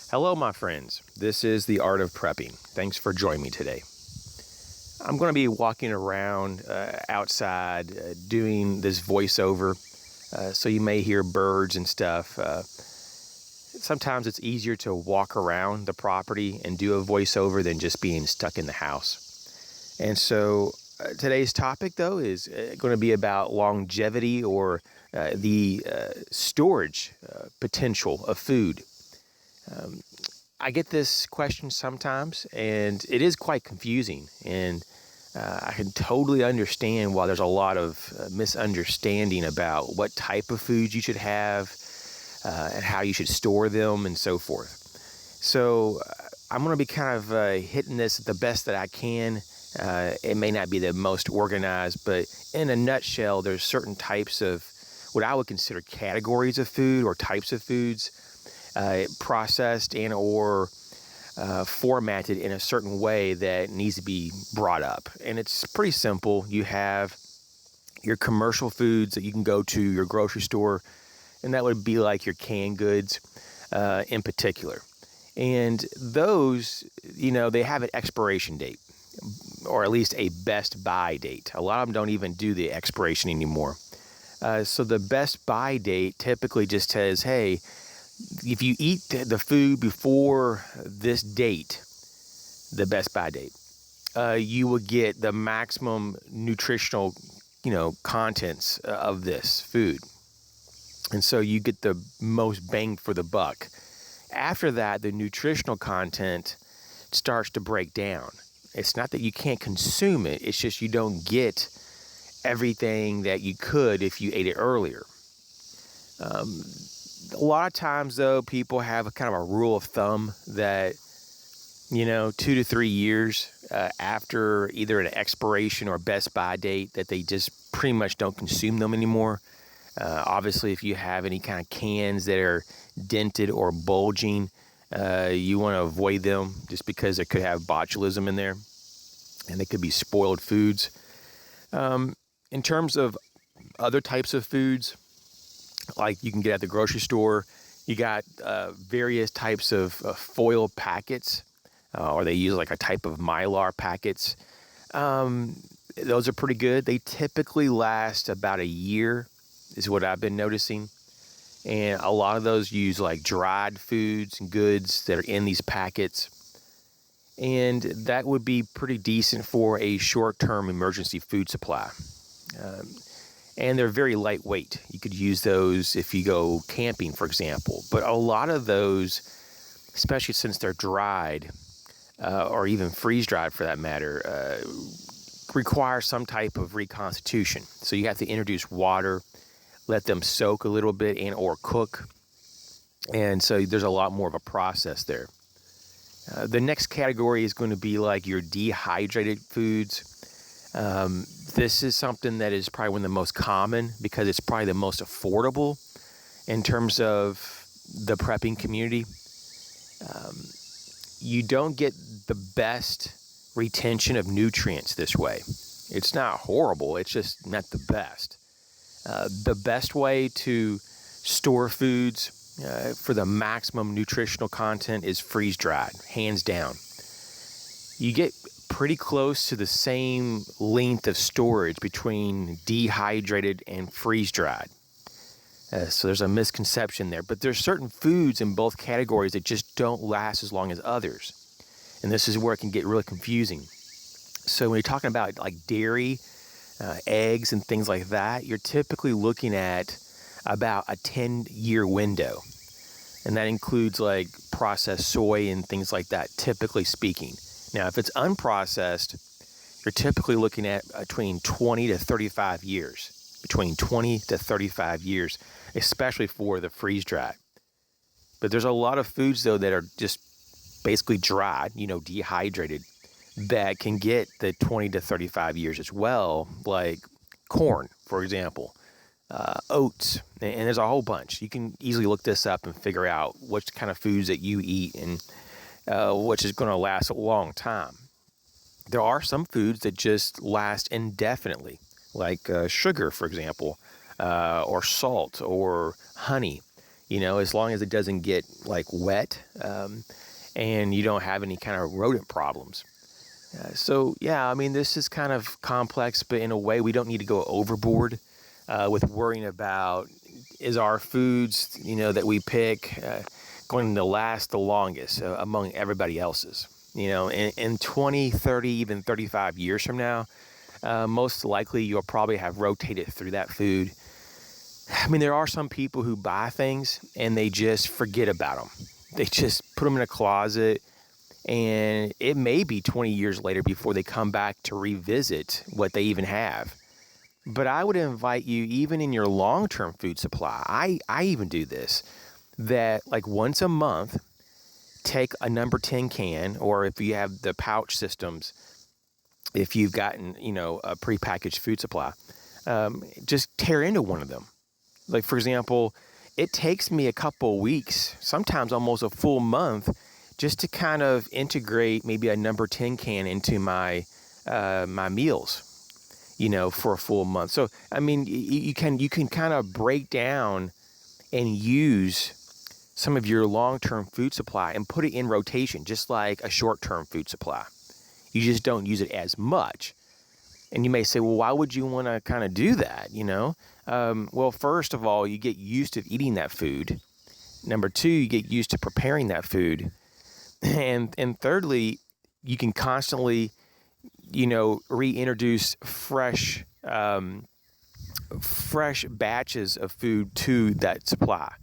Hello, my friends. This is The Art of Prepping. Thanks for joining me today. I'm going to be walking around outside doing this voiceover, so you may hear birds and stuff. Sometimes it's easier to walk around the property and do a voiceover than just being stuck in the house. And so today's topic, though, is going to be about longevity or the storage potential of food. I get this question sometimes, and it is quite confusing, and I can totally understand why there's a lot of misunderstanding about what type of food you should have and how you should store them and so forth. So I'm going to be kind of hitting this the best that I can. It may not be the most organized, but in a nutshell, there's certain types of what I would consider categories of food or types of foods processed and or formatted in a certain way that needs to be brought up. And it's pretty simple. You have your commercial foods that you can go to your grocery store, and that would be like your canned goods in particular. And those, they have an expiration date, or at least a best buy date. A lot of them don't even do the expiration anymore. So the best buy date typically just says, hey, if you eat the food before this date, the best buy date, you will get the maximum nutritional, contents of this food. And so you get the most bang for the buck. After that, the nutritional content starts to break down. It's not that you can't consume it. It's just you don't get everything that you could if you ate it earlier. A lot of times, though, people have a kind of a rule of thumb that, 2 to 3 years after either an expiration or best buy date, that they just pretty much don't consume them anymore. Obviously, if you have any kind of cans that are dented or bulging, you want to avoid them just because they could have botulism in there and they could be spoiled foods. In terms of other types of foods, like you can get at the grocery store, you got various types of foil packets, or they use like a type of Mylar packets. Those are pretty good. They typically last about a year, is what I've been noticing. And a lot of those use like dried foods and goods that are in these packets. And that would be pretty decent for a short-term emergency food supply. And they're very lightweight. You could use those if you go camping, for example. But a lot of those, especially since they're dried, or even freeze-dried for that matter, require some type of reconstitution. So you have to introduce water, let them soak a little bit and or cook. And so there's a lot more of a process there. The next category is going to be like your dehydrated foods. This is something that is probably one of the most common because it's probably the most affordable in terms of the prepping community. You don't get the best retention of nutrients this way. It's not horrible, it's just not the best. The best way to store foods for the maximum nutritional content is freeze-dried, hands down. You get pretty close to the same length of storage between dehydrated and freeze-dried. So there's a misconception there. But there's certain foods in both categories that just don't last as long as others. And this is where it can get really confusing. So when you're talking about like dairy, eggs, and things like that, you're typically looking at about a 10-year window. And that includes like processed soy and things like that, typically speaking. Now, if it's unprocessed, you're typically looking at between 20 to 35 years. Between 20 to 35 years, especially for the freeze-dried. But there's a lot of foods, though, that are just basically dried, dehydrated, that can get the 20 to 35 years as well, like corn, for example, oats, and there's a whole bunch. You can easily look this up and figure out what kind of foods that you eat and which is going to last a long time. There are some foods that just last indefinitely, like sugar, for example, or salt or honey. as long as it doesn't get like wet, and you don't have any kind of rodent problems. So yeah, I mean, this is kind of complex, but in a way we don't need to go overboard with worrying about, is our foods, that we pick going to last the longest among everybody else's. In 20, 30, even 35 years from now, most likely you'll probably have rotated through that food. I mean, there are some people who buy things and they just forget about them. They just put them in a closet, and it may be 20 years later before they come back to revisit what they even have. But I would invite you, even in your long-term food supply, I even do this, that like once a month, take a number 10 can, or if you have the pouch systems, if you've gotten, a prepackaged food supply, just tear into one of them. Like, for example, it takes me a couple weeks, sometimes almost a full month, just to kind of integrate maybe a number 10 can into my my meals, for a full month. So, I mean, you can kind of break down and use some of your long-term food supply and put it in rotation, just like a short-term food supply. You just don't use it as much. And you may say, well, why would you want to kind of do that, Well, first of all, you get used to eating that food. Number two, you get used to preparing that food. And thirdly, you can constantly, reintroduce fresh batches of food to that supply.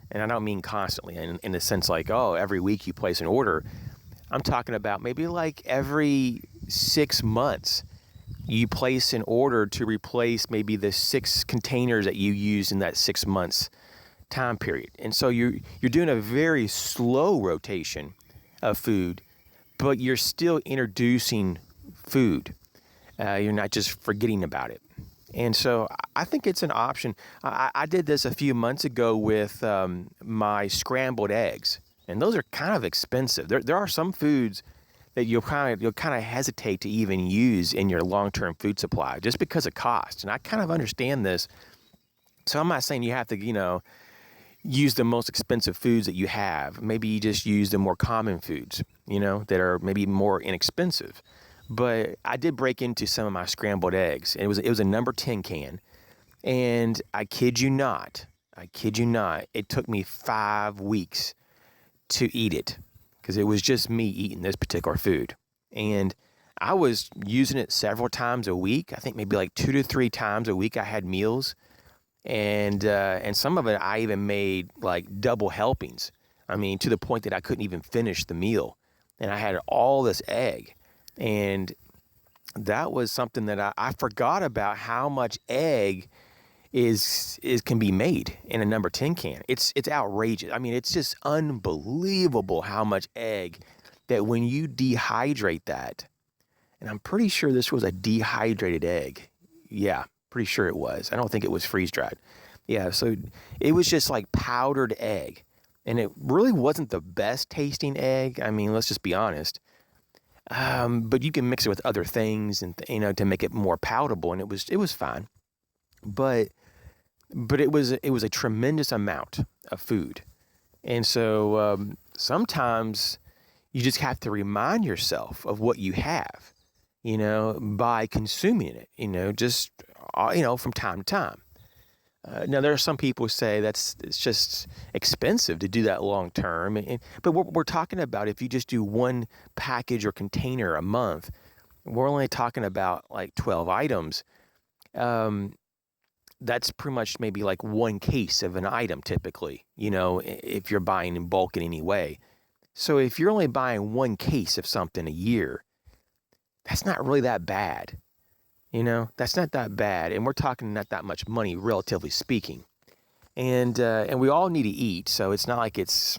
And I don't mean constantly in the sense like, oh, every week you place an order. I'm talking about maybe like every 6 months you place an order to replace maybe the 6 containers that you used in that 6 months time period. And so you're doing a very slow rotation of food, but you're still introducing food. You're not just forgetting about it. And so I think it's an option. I did this a few months ago with my scrambled eggs, and those are kind of expensive. There are some foods that you'll kind of hesitate to even use in your long-term food supply just because of cost. And I kind of understand this. So I'm not saying you have to, use the most expensive foods that you have. Maybe you just use the more common foods, that are maybe more inexpensive. But I did break into some of my scrambled eggs. It was a number 10 can. And I kid you not, it took me 5 weeks to eat it because it was just me eating this particular food. And I was using it several times a week. I think maybe like 2 to 3 times a week I had meals. And some of it I even made like double helpings. I mean, to the point that I couldn't even finish the meal. And I had all this egg. And that was something that I forgot about, how much egg can be made in a number 10 can. It's outrageous. I mean, it's just unbelievable how much egg that when you dehydrate that, and I'm pretty sure this was a dehydrated egg. Yeah, pretty sure it was. I don't think it was freeze dried. Yeah, so it was just like powdered egg. And it really wasn't the best tasting egg. I mean, let's just be honest. But you can mix it with other things and to make it more palatable, and it was fine. But it was a tremendous amount of food. And so sometimes you just have to remind yourself of what you have, by consuming it, just from time to time. Now, there are some people who say it's just expensive to do that long term. But we're talking about if you just do one package or container a month, we're only talking about like 12 items. That's pretty much maybe like one case of an item typically, if you're buying in bulk in any way. So if you're only buying one case of something a year, that's not really that bad. That's not that bad. And we're talking not that much money, relatively speaking. And we all need to eat, so it's not like it's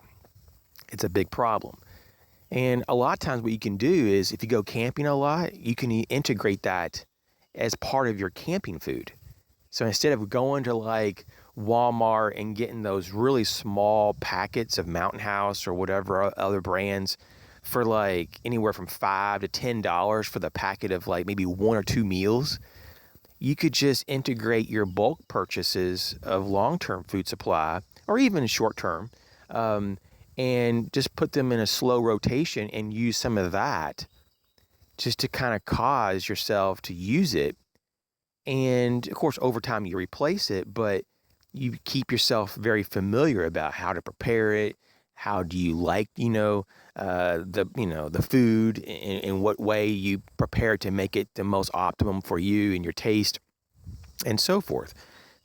a big problem. And a lot of times what you can do is if you go camping a lot, you can integrate that as part of your camping food. So instead of going to like Walmart and getting those really small packets of Mountain House or whatever other brands for like anywhere from $5 to $10 for the packet of like maybe 1 or 2 meals, you could just integrate your bulk purchases of long-term food supply or even short term, and just put them in a slow rotation and use some of that just to kind of cause yourself to use it. And of course, over time you replace it, but you keep yourself very familiar about how to prepare it. How do you like, the food, in what way you prepare to make it the most optimum for you and your taste, and so forth.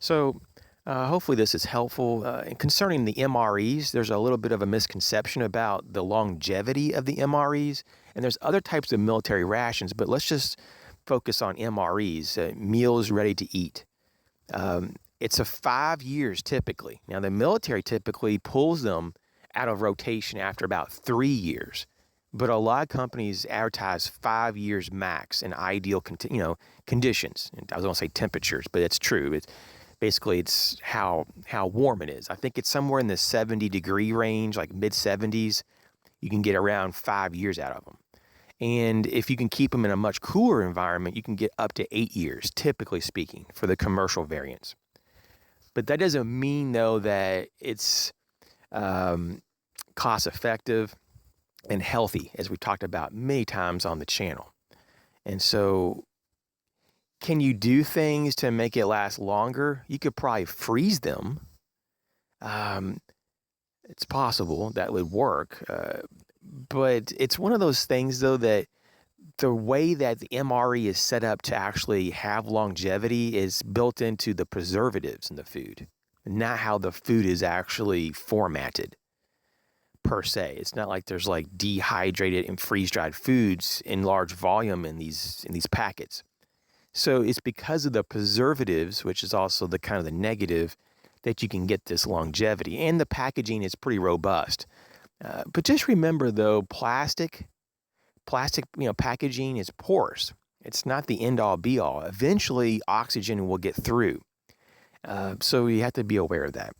So hopefully this is helpful. And concerning the MREs, there's a little bit of a misconception about the longevity of the MREs. And there's other types of military rations, but let's just focus on MREs, meals ready to eat. It's a 5 years typically. Now, the military typically pulls them out of rotation after about 3 years. But a lot of companies advertise 5 years max in ideal, conditions. I was going to say temperatures, but it's true. It's how warm it is. I think it's somewhere in the 70-degree range, like mid 70s. You can get around 5 years out of them. And if you can keep them in a much cooler environment, you can get up to 8 years, typically speaking, for the commercial variants. But that doesn't mean, though, that it's cost effective and healthy, as we've talked about many times on the channel. And so, can you do things to make it last longer? You could probably freeze them. It's possible that would work. But it's one of those things, though, that the way that the MRE is set up to actually have longevity is built into the preservatives in the food, not how the food is actually formatted per se. It's not like there's like dehydrated and freeze-dried foods in large volume in these packets. So it's because of the preservatives, which is also the kind of the negative, that you can get this longevity. And the packaging is pretty robust. But just remember, though, plastic, packaging is porous. It's not the end-all, be-all. Eventually, oxygen will get through. So you have to be aware of that.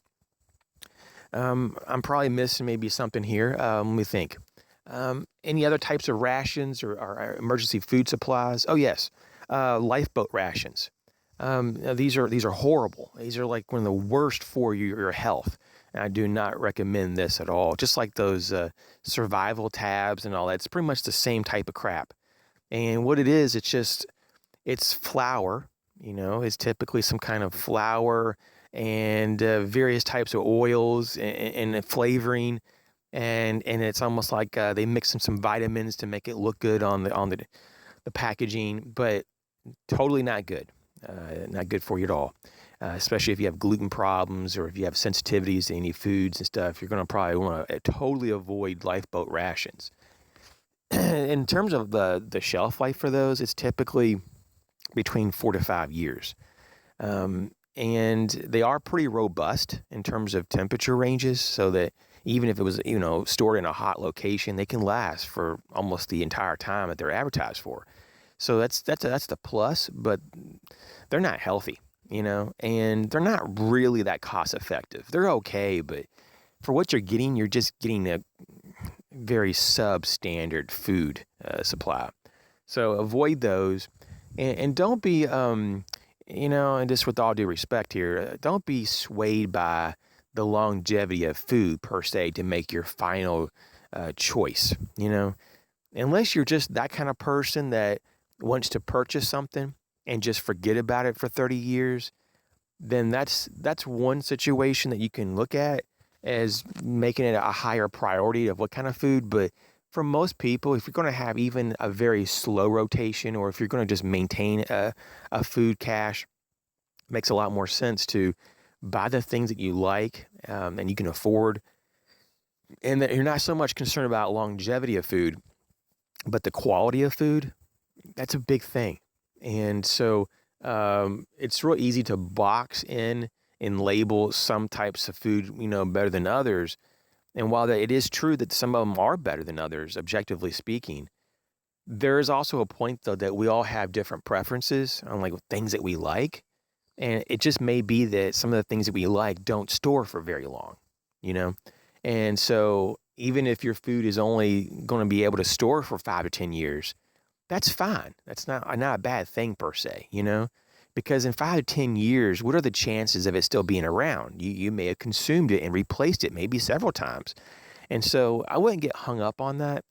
I'm probably missing maybe something here. Let me think. Any other types of rations or emergency food supplies? Oh, yes. Lifeboat rations. These are horrible. These are like one of the worst for your health. And I do not recommend this at all. Just like those survival tabs and all that. It's pretty much the same type of crap. And what it is, it's flour. It's typically some kind of flour and various types of oils and flavoring. And it's almost like they mix in some vitamins to make it look good on the packaging, but totally not good. Not good for you at all. Especially if you have gluten problems or if you have sensitivities to any foods and stuff, you're going to probably want to totally avoid lifeboat rations. In terms of the shelf life for those, it's typically between 4 to 5 years. And they are pretty robust in terms of temperature ranges, so that even if it was, stored in a hot location, they can last for almost the entire time that they're advertised for. So that's the plus, but they're not healthy, and they're not really that cost effective. They're okay, but for what you're just getting a very substandard food supply. So avoid those, and don't be, and just with all due respect here, don't be swayed by the longevity of food per se to make your final choice. Unless you're just that kind of person that wants to purchase something and just forget about it for 30 years, then that's one situation that you can look at as making it a higher priority of what kind of food. But for most people, if you're going to have even a very slow rotation, or if you're going to just maintain a food cache, it makes a lot more sense to buy the things that you like and you can afford, and that you're not so much concerned about longevity of food, but the quality of food. That's a big thing. And so it's real easy to box in and label some types of food, better than others. And while it is true that some of them are better than others, objectively speaking, there is also a point, though, that we all have different preferences on like things that we like. And it just may be that some of the things that we like don't store for very long, And so even if your food is only going to be able to store for 5 to 10 years, that's fine. That's not a bad thing per se, Because in 5 to 10 years, what are the chances of it still being around? You may have consumed it and replaced it maybe several times. And so I wouldn't get hung up on that.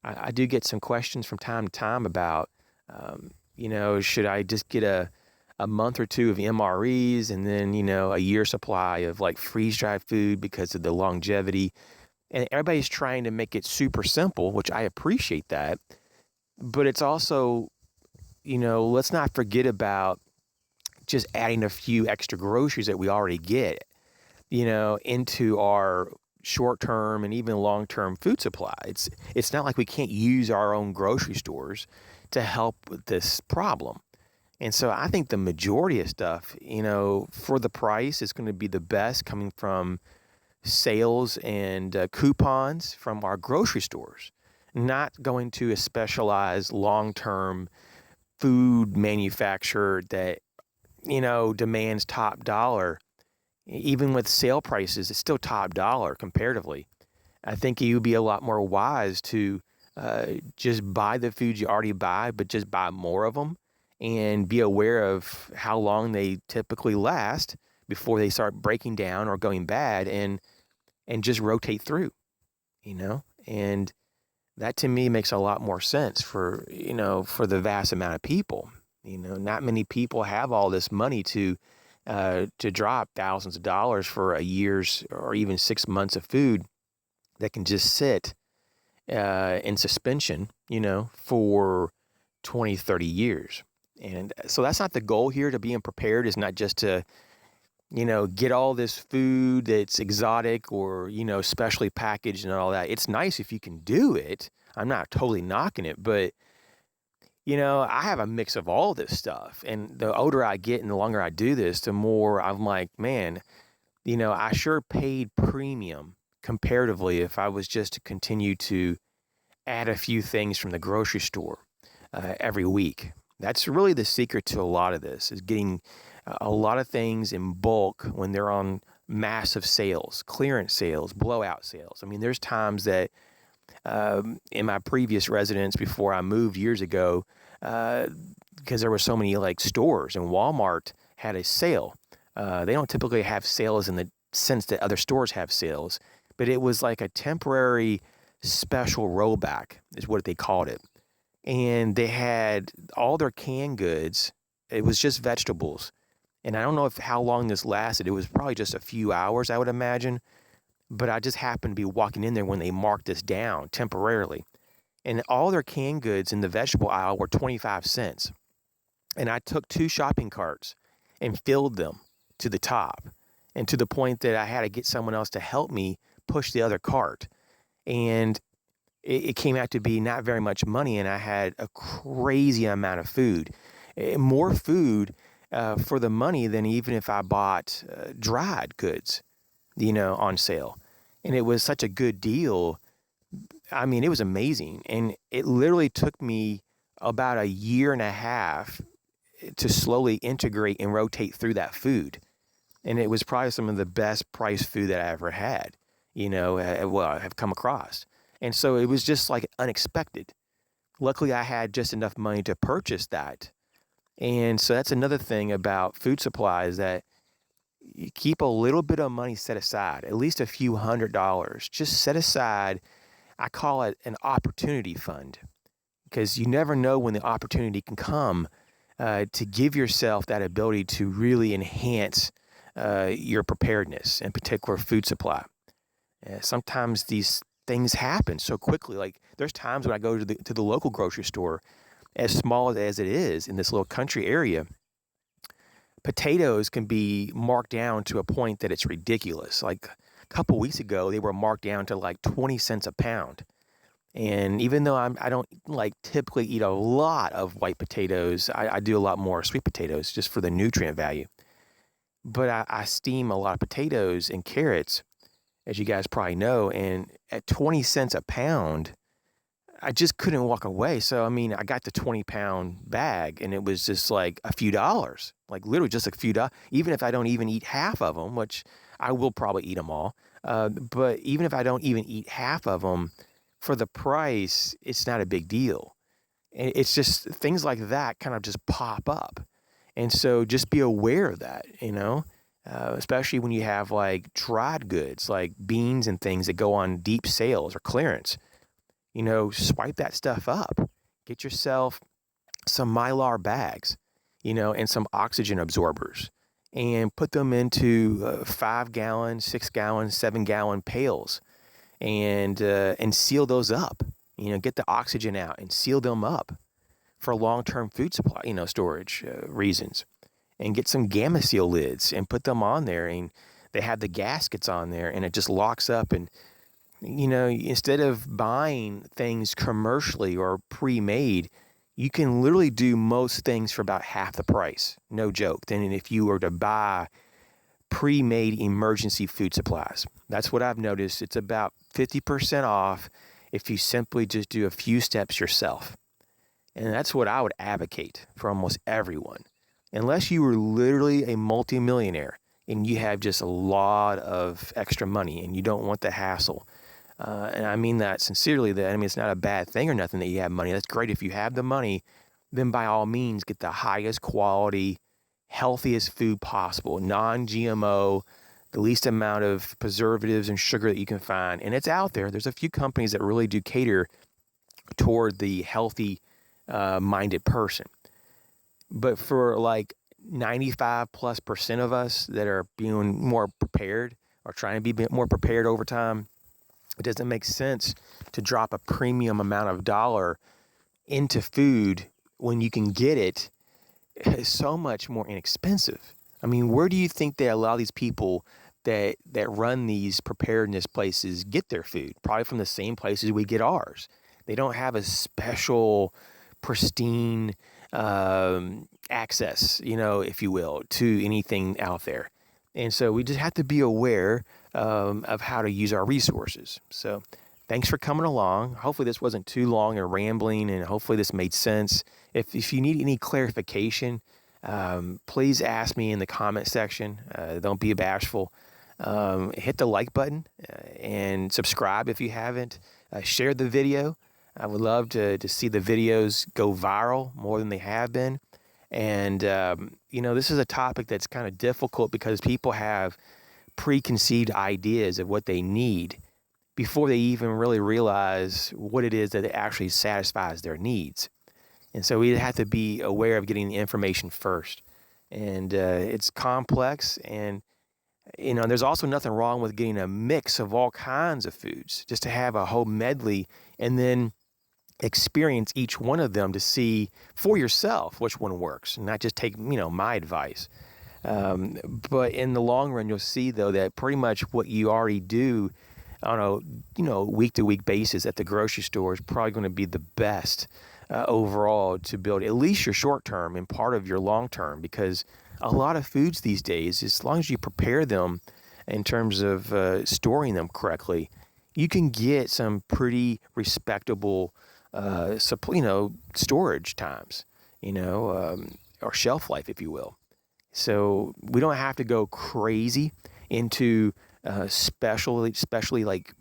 I do get some questions from time to time about, should I just get a month or two of MREs and then, a year supply of like freeze dried food because of the longevity. And everybody's trying to make it super simple, which I appreciate that. But it's also, let's not forget about just adding a few extra groceries that we already get, into our short-term and even long-term food supply. It's not like we can't use our own grocery stores to help with this problem. And so I think the majority of stuff, for the price is going to be the best coming from sales and coupons from our grocery stores, not going to a specialized long-term food manufacturer that, demands top dollar. Even with sale prices, it's still top dollar comparatively. I think you would be a lot more wise to just buy the foods you already buy, but just buy more of them and be aware of how long they typically last before they start breaking down or going bad, and just rotate through, and that to me makes a lot more sense for the vast amount of people. Not many people have all this money to drop thousands of dollars for a year's or even 6 months of food that can just sit in suspension, for 20, 30 years. And so that's not the goal here. To being prepared is not just to, get all this food that's exotic or, specially packaged and all that. It's nice if you can do it. I'm not totally knocking it, but, I have a mix of all this stuff. And the older I get and the longer I do this, the more I'm like, man, I sure paid premium comparatively if I was just to continue to add a few things from the grocery store every week. That's really the secret to a lot of this, is getting a lot of things in bulk when they're on massive sales, clearance sales, blowout sales. I mean, there's times that in my previous residence before I moved years ago, because there were so many like stores, and Walmart had a sale. They don't typically have sales in the sense that other stores have sales, but it was like a temporary special rollback is what they called it. And they had all their canned goods. It was just vegetables. And I don't know how long this lasted. It was probably just a few hours, I would imagine. But I just happened to be walking in there when they marked this down temporarily. And all their canned goods in the vegetable aisle were 25 cents. And I took 2 shopping carts and filled them to the top, and to the point that I had to get someone else to help me push the other cart. And it came out to be not very much money, and I had a crazy amount of food. More food for the money than even if I bought dried goods, on sale. And it was such a good deal. I mean, it was amazing. And it literally took me about a year and a half to slowly integrate and rotate through that food. And it was probably some of the best priced food that I ever had, I have come across. And so it was just like unexpected. Luckily, I had just enough money to purchase that. And so that's another thing about food supplies, that you keep a little bit of money set aside, at least a few $100s. Just set aside. I call it an opportunity fund, because you never know when the opportunity can come to give yourself that ability to really enhance your preparedness, in particular food supply. Sometimes these things happen so quickly. Like there's times when I go to the local grocery store, as small as it is in this little country area, potatoes can be marked down to a point that it's ridiculous. Like a couple weeks ago, they were marked down to like 20 cents a pound. And even though I don't like typically eat a lot of white potatoes, I do a lot more sweet potatoes just for the nutrient value. But I steam a lot of potatoes and carrots, as you guys probably know, and at 20 cents a pound, I just couldn't walk away. So, I mean, I got the 20-pound bag, and it was just like a few dollars, like literally just a few dollars, even if I don't even eat half of them, which I will probably eat them all. But even if I don't even eat half of them, for the price, it's not a big deal. And it's just things like that kind of just pop up. And so just be aware of that, especially when you have like dried goods like beans and things that go on deep sales or clearance. Swipe that stuff up. Get yourself some Mylar bags, and some oxygen absorbers, and put them into 5-gallon, 6-gallon, 7-gallon pails, and seal those up. Get the oxygen out and seal them up for long-term food supply, storage reasons. And get some Gamma Seal lids and put them on there, and they have the gaskets on there, and it just locks up. And instead of buying things commercially or pre-made, you can literally do most things for about half the price, no joke, than if you were to buy pre-made emergency food supplies. That's what I've noticed. It's about 50% off if you simply just do a few steps yourself. And that's what I would advocate for almost everyone. Unless you were literally a multimillionaire and you have just a lot of extra money and you don't want the hassle. And I mean that sincerely. It's not a bad thing or nothing that you have money. That's great. If you have the money, then by all means get the highest quality, healthiest food possible, non-GMO, the least amount of preservatives and sugar that you can find. And it's out there. There's a few companies that really do cater toward the healthy minded person. But for like 95+% of us that are being more prepared or trying to be more prepared over time, it doesn't make sense to drop a premium amount of dollar into food when you can get it so much more inexpensive. Where do you think they allow these people that run these preparedness places get their food? Probably from the same places we get ours. They don't have a special, pristine access, if you will, to anything out there. And so we just have to be aware of how to use our resources. So thanks for coming along. Hopefully this wasn't too long and rambling, and hopefully this made sense. If you need any clarification, please ask me in the comment section. Don't be bashful. Hit the like button and subscribe if you haven't. Share the video. I would love to see the videos go viral more than they have been. And, this is a topic that's kind of difficult because people have preconceived ideas of what they need before they even really realize what it is that actually satisfies their needs. And so we have to be aware of getting the information first. And it's complex. And, there's also nothing wrong with getting a mix of all kinds of foods, just to have a whole medley and then experience each one of them to see for yourself which one works, and not just take, my advice. But in the long run, you'll see, though, that pretty much what you already do on a, week-to-week basis at the grocery store is probably going to be the best overall to build at least your short-term and part of your long-term, because a lot of foods these days, as long as you prepare them in terms of storing them correctly, you can get some pretty respectable storage times, or shelf life, if you will. So we don't have to go crazy into especially like,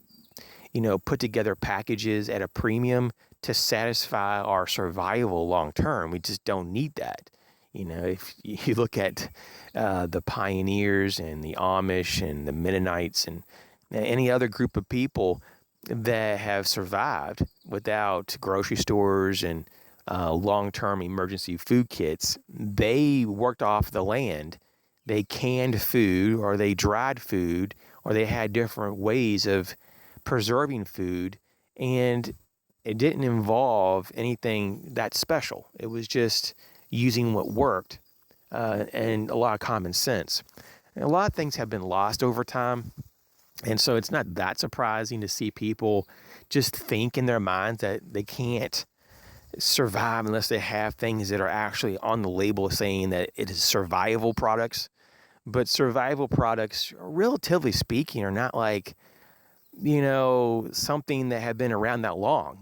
put together packages at a premium to satisfy our survival long term. We just don't need that. If you look at the pioneers and the Amish and the Mennonites and any other group of people that have survived without grocery stores and long-term emergency food kits, they worked off the land. They canned food, or they dried food, or they had different ways of preserving food, and it didn't involve anything that special. It was just using what worked and a lot of common sense. And a lot of things have been lost over time. And so it's not that surprising to see people just think in their minds that they can't survive unless they have things that are actually on the label saying that it is survival products. But survival products, relatively speaking, are not like, something that have been around that long.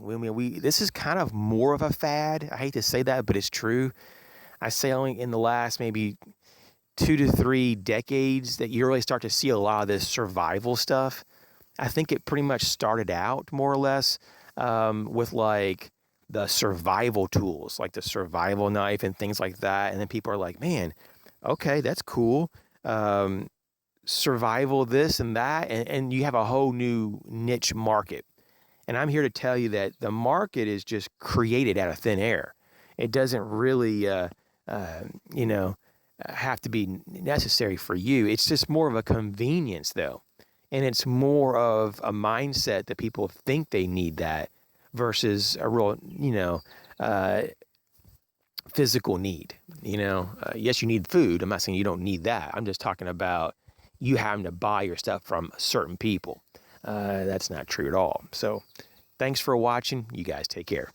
This is kind of more of a fad. I hate to say that, but it's true. I say only in the last maybe 2 to 3 decades that you really start to see a lot of this survival stuff. I think it pretty much started out more or less with like the survival tools, like the survival knife and things like that. And then people are like, man, okay, that's cool. Survival this and that. And you have a whole new niche market. And I'm here to tell you that the market is just created out of thin air. It doesn't really, you know, have to be necessary for you. It's just more of a convenience, though. And it's more of a mindset that people think they need that versus a real, physical need. Yes, you need food. I'm not saying you don't need that. I'm just talking about you having to buy your stuff from certain people. That's not true at all. So thanks for watching. You guys take care.